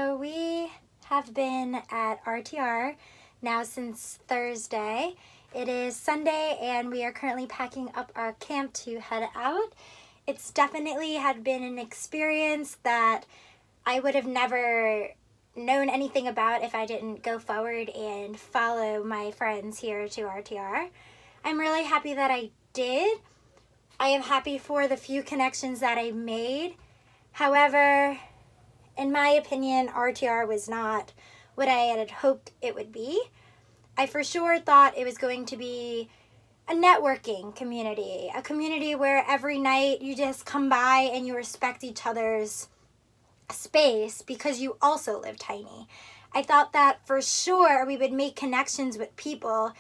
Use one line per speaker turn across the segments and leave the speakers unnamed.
So we have been at RTR now since Thursday. It is Sunday and we are currently packing up our camp to head out. It's definitely had been an experience that I would have never known anything about if I didn't go forward and follow my friends here to RTR. I'm really happy that I did. I am happy for the few connections that I made. However, in my opinion, RTR was not what I had hoped it would be. I for sure thought it was going to be a networking community, a community where every night you just come by and you respect each other's space because you also live tiny. I thought that for sure we would make connections with people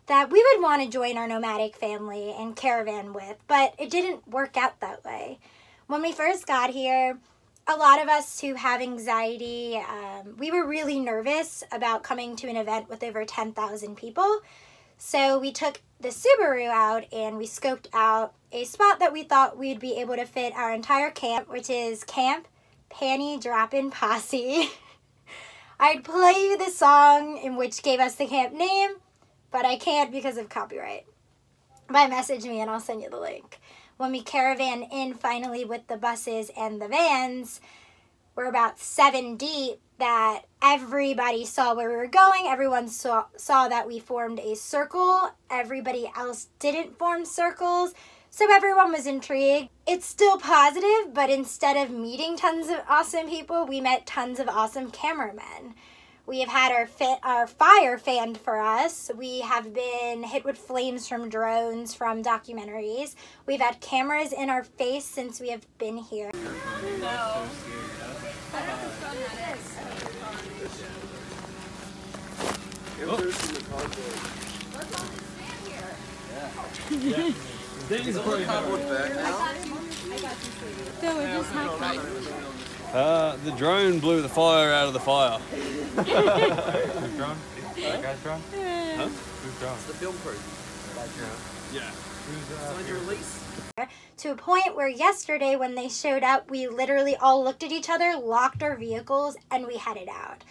that we would want to join our nomadic family and caravan with, but it didn't work out that way. When we first got here, a lot of us who have anxiety, we were really nervous about coming to an event with over 10,000 people. So we took the Subaru out and we scoped out a spot that we thought we'd be able to fit our entire camp, which is Camp Panty Droppin' Posse. I'd play you the song in which gave us the camp name, but I can't because of copyright. But message me and I'll send you the link. When we caravan in finally with the buses and the vans, we're about 7 deep, that everybody saw where we were going. Everyone saw that we formed a circle. Everybody else didn't form circles. So everyone was intrigued. It's still positive, but instead of meeting tons of awesome people, we met tons of awesome cameramen. We have had our fire fanned for us. We have been hit with flames from drones, from documentaries. We've had cameras in our face since we have been here. No.
The drone blew the fire out of the fire.
Who's drone? That guy's drone?
Huh?
Who's drone?
It's the film crew.
Yeah.
Signed your release.
To a point where yesterday when they showed up, we literally all looked at each other, locked our vehicles, and we headed out.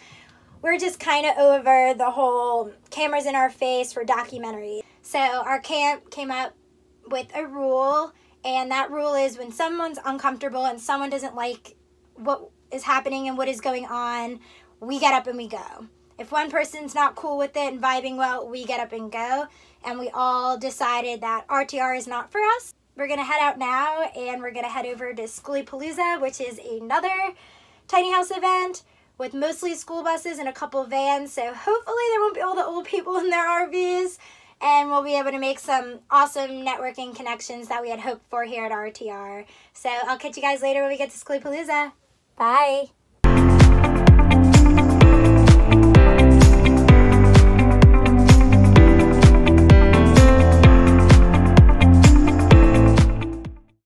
We're just kind of over the whole cameras in our face for documentaries. So our camp came up with a rule, and that rule is when someone's uncomfortable and someone doesn't like what is happening and what is going on, we get up and we go. If one person's not cool with it and vibing well, we get up and go. And we all decided that RTR is not for us. We're gonna head out now and we're gonna head over to Schoolypalooza, which is another tiny house event with mostly school buses and a couple of vans. So hopefully there won't be all the old people in their RVs and we'll be able to make some awesome networking connections that we had hoped for here at RTR. So I'll catch you guys later when we get to Schoolypalooza. Bye.